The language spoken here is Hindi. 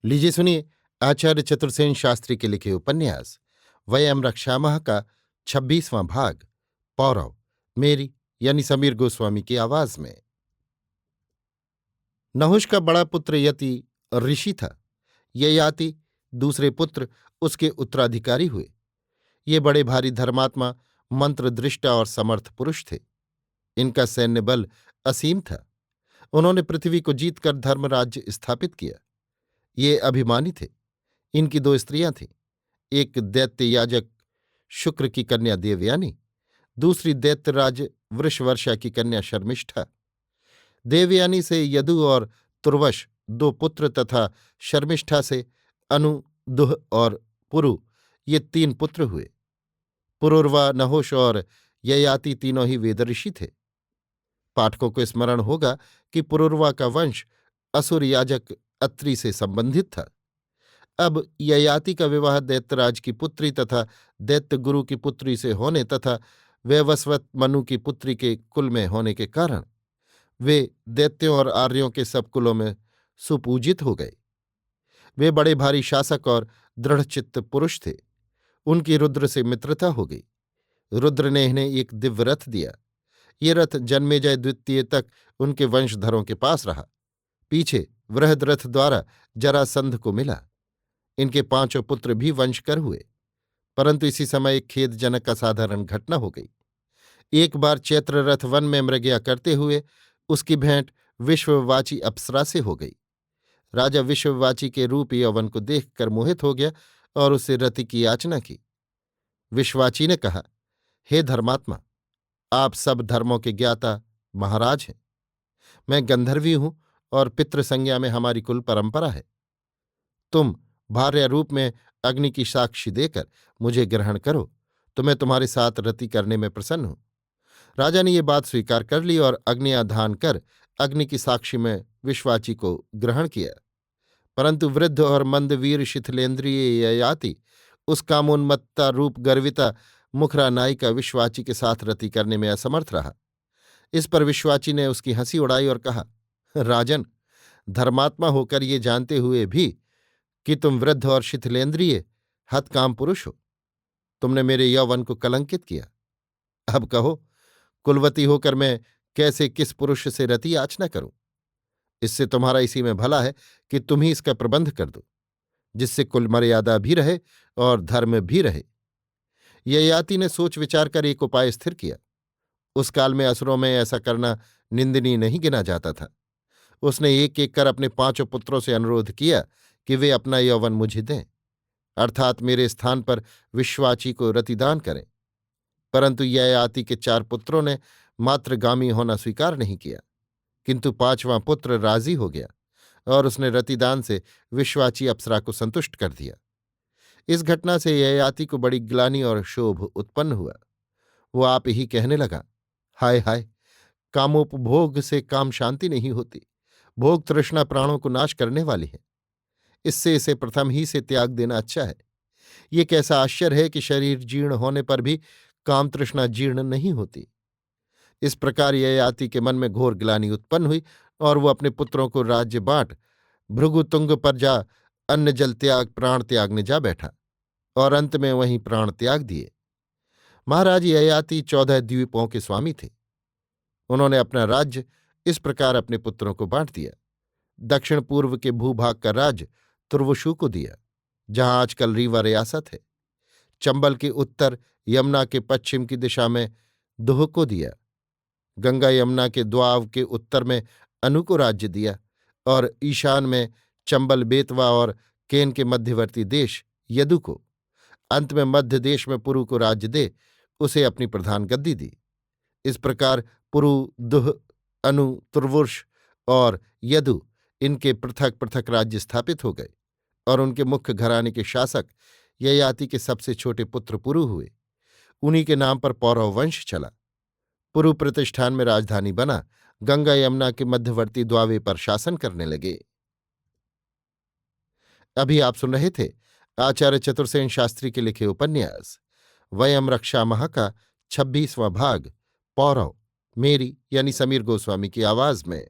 लीजिए सुनिए आचार्य चतुर्सेन शास्त्री के लिखे उपन्यास वयम रक्षामः का 26वां भाग पौरव मेरी यानी समीर गोस्वामी की आवाज में। नहुष का बड़ा पुत्र यति ऋषि था। ययाति दूसरे पुत्र उसके उत्तराधिकारी हुए। ये बड़े भारी धर्मात्मा मंत्रदृष्टा और समर्थ पुरुष थे। इनका सैन्य बल असीम था। उन्होंने पृथ्वी को जीतकर धर्मराज्य स्थापित किया। ये अभिमानी थे। इनकी दो स्त्रियां थीं। एक दैत्य याजक शुक्र की कन्या देवयानी, दूसरी दैत्यराज वृषवर्षा की कन्या शर्मिष्ठा। देवयानी से यदु और तुर्वश दो पुत्र तथा शर्मिष्ठा से अनु, दुह और पुरु ये तीन पुत्र हुए। पुरुरवा, नहुष और ययाति तीनों ही वेदऋषि थे। पाठकों को स्मरण होगा कि पुरुरवा का वंश असुर याजक अत्रि से संबंधित था। अब ययाति का विवाह दैत्यराज की पुत्री तथा दैत्य गुरु की पुत्री से होने तथा वैवस्वत मनु की पुत्री के कुल में होने के कारण वे दैत्यों और आर्यों के सब कुलों में सुपूजित हो गए। वे बड़े भारी शासक और दृढ़चित्त पुरुष थे। उनकी रुद्र से मित्रता हो गई। रुद्र ने इन्हें एक दिव्य रथ दिया। ये रथ जन्मेजय द्वितीय तक उनके वंशधरों के पास रहा। पीछे वृहद रथ द्वारा जरासंध को मिला। इनके पांचों पुत्र भी वंशकर हुए। परंतु इसी समय एक खेदजनक असाधारण घटना हो गई। एक बार चैत्र रथ वन में मृगया करते हुए उसकी भेंट विश्ववाची अप्सरा से हो गई। राजा विश्ववाची के रूप यौवन को देखकर मोहित हो गया और उससे रति की याचना की। विश्ववाची ने कहा, हे धर्मात्मा, आप सब धर्मों के ज्ञाता महाराज हैं। मैं गंधर्वी हूं और पितृसंज्ञा में हमारी कुल परंपरा है। तुम भार्या रूप में अग्नि की साक्षी देकर मुझे ग्रहण करो तो मैं तुम्हारे साथ रति करने में प्रसन्न हूं। राजा ने ये बात स्वीकार कर ली और अग्नियाधान कर अग्नि की साक्षी में विश्वाची को ग्रहण किया। परंतु वृद्ध और मंदवीर शिथिलेंद्रिय ययाति उस कामोन्मत्ता रूप गर्विता मुखरा नायिका विश्वाची के साथ रति करने में असमर्थ रहा। इस पर विश्वाची ने उसकी हंसी उड़ाई और कहा, राजन, धर्मात्मा होकर ये जानते हुए भी कि तुम वृद्ध और शिथिलेंद्रिय हतकाम पुरुष हो, तुमने मेरे यौवन को कलंकित किया। अब कहो, कुलवती होकर मैं कैसे किस पुरुष से रति याचना करूं? इससे तुम्हारा इसी में भला है कि तुम ही इसका प्रबंध कर दो, जिससे कुल मर्यादा भी रहे और धर्म भी रहे। ययाति ने सोच विचार कर एक उपाय स्थिर किया। उस काल में असुरों में ऐसा करना निंदनीय नहीं गिना जाता था। उसने एक एक कर अपने पांचों पुत्रों से अनुरोध किया कि वे अपना यौवन मुझे दें, अर्थात मेरे स्थान पर विश्वाची को रतिदान करें। परंतु ययाति के चार पुत्रों ने मातृगामी होना स्वीकार नहीं किया, किंतु पांचवां पुत्र राजी हो गया और उसने रतिदान से विश्वाची अप्सरा को संतुष्ट कर दिया। इस घटना से ययाति को बड़ी ग्लानि और क्षोभ उत्पन्न हुआ। वो आप ही कहने लगा, हाय हाय, कामोपभोग से काम शांति नहीं होती। भोग तृष्णा प्राणों को नाश करने वाली है। इससे इसे प्रथम ही से त्याग देना अच्छा है। ये कैसा आश्चर्य है कि शरीर जीर्ण होने पर भी काम तृष्णा जीर्ण नहीं होती। इस प्रकार ययाति के मन में घोर ग्लानि उत्पन्न हुई और वो अपने पुत्रों को राज्य बांट भृगुतुंग पर जा अन्न जल त्याग प्राण त्यागने जा बैठा और अंत में वहीं प्राण त्याग दिए। महाराज ययाति 14 द्वीपों के स्वामी थे। उन्होंने अपना राज्य इस प्रकार अपने पुत्रों को बांट दिया। दक्षिण पूर्व के भूभाग का राज्य तुर्वशु को दिया, जहां आजकल रीवा रियासत है। चंबल के उत्तर यमुना के पश्चिम की दिशा में दुह को दिया। गंगा यमुना के द्वाव के उत्तर में अनु को राज्य दिया और ईशान में चंबल बेतवा और केन के मध्यवर्ती देश यदु को। अंत में मध्य देश में पुरु को राज्य दे उसे अपनी प्रधान गद्दी दी। इस प्रकार पुरु, दुह, अनु, तुर्वुर्ष और यदु इनके पृथक पृथक राज्य स्थापित हो गए और उनके मुख्य घराने के शासक ययाति के सबसे छोटे पुत्र पुरु हुए। उन्हीं के नाम पर पौरव वंश चला। पुरु प्रतिष्ठान में राजधानी बना, गंगा यमुना के मध्यवर्ती द्वावे पर शासन करने लगे। अभी आप सुन रहे थे आचार्य चतुर्सेन शास्त्री के लिखे उपन्यास वयम रक्षामः का 26वां भाग पौरव मेरी यानी समीर गोस्वामी की आवाज में।